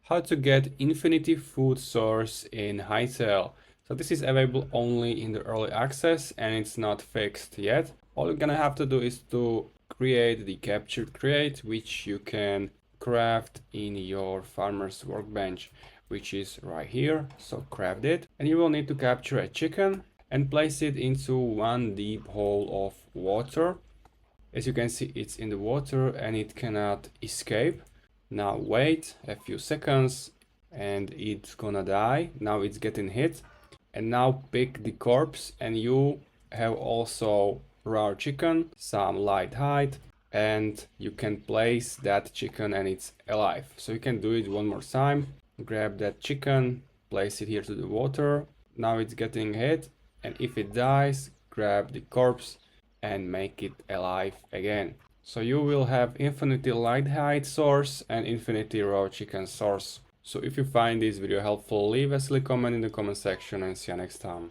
how to get infinity food source in Hytale. So this is available only in the early access and it's not fixed yet. All you're gonna have to do is to create the captured crate, which you can craft in your farmer's workbench, which is right here. So craft it, and you will need to capture a chicken and place it into one deep hole of water. As you can see, it's in the water and it cannot escape. Now wait a few seconds and it's gonna die. Now it's getting hit. And now pick the corpse and you have also raw chicken, some light hide, and you can place that chicken and it's alive. So you can do it one more time. Grab that chicken, place it here to the water. Now it's getting hit, and if it dies, grab the corpse and make it alive again. So you will have infinity light hide source and infinity raw chicken source. So if you find this video helpful, leave a silly comment in the comment section and see you next time.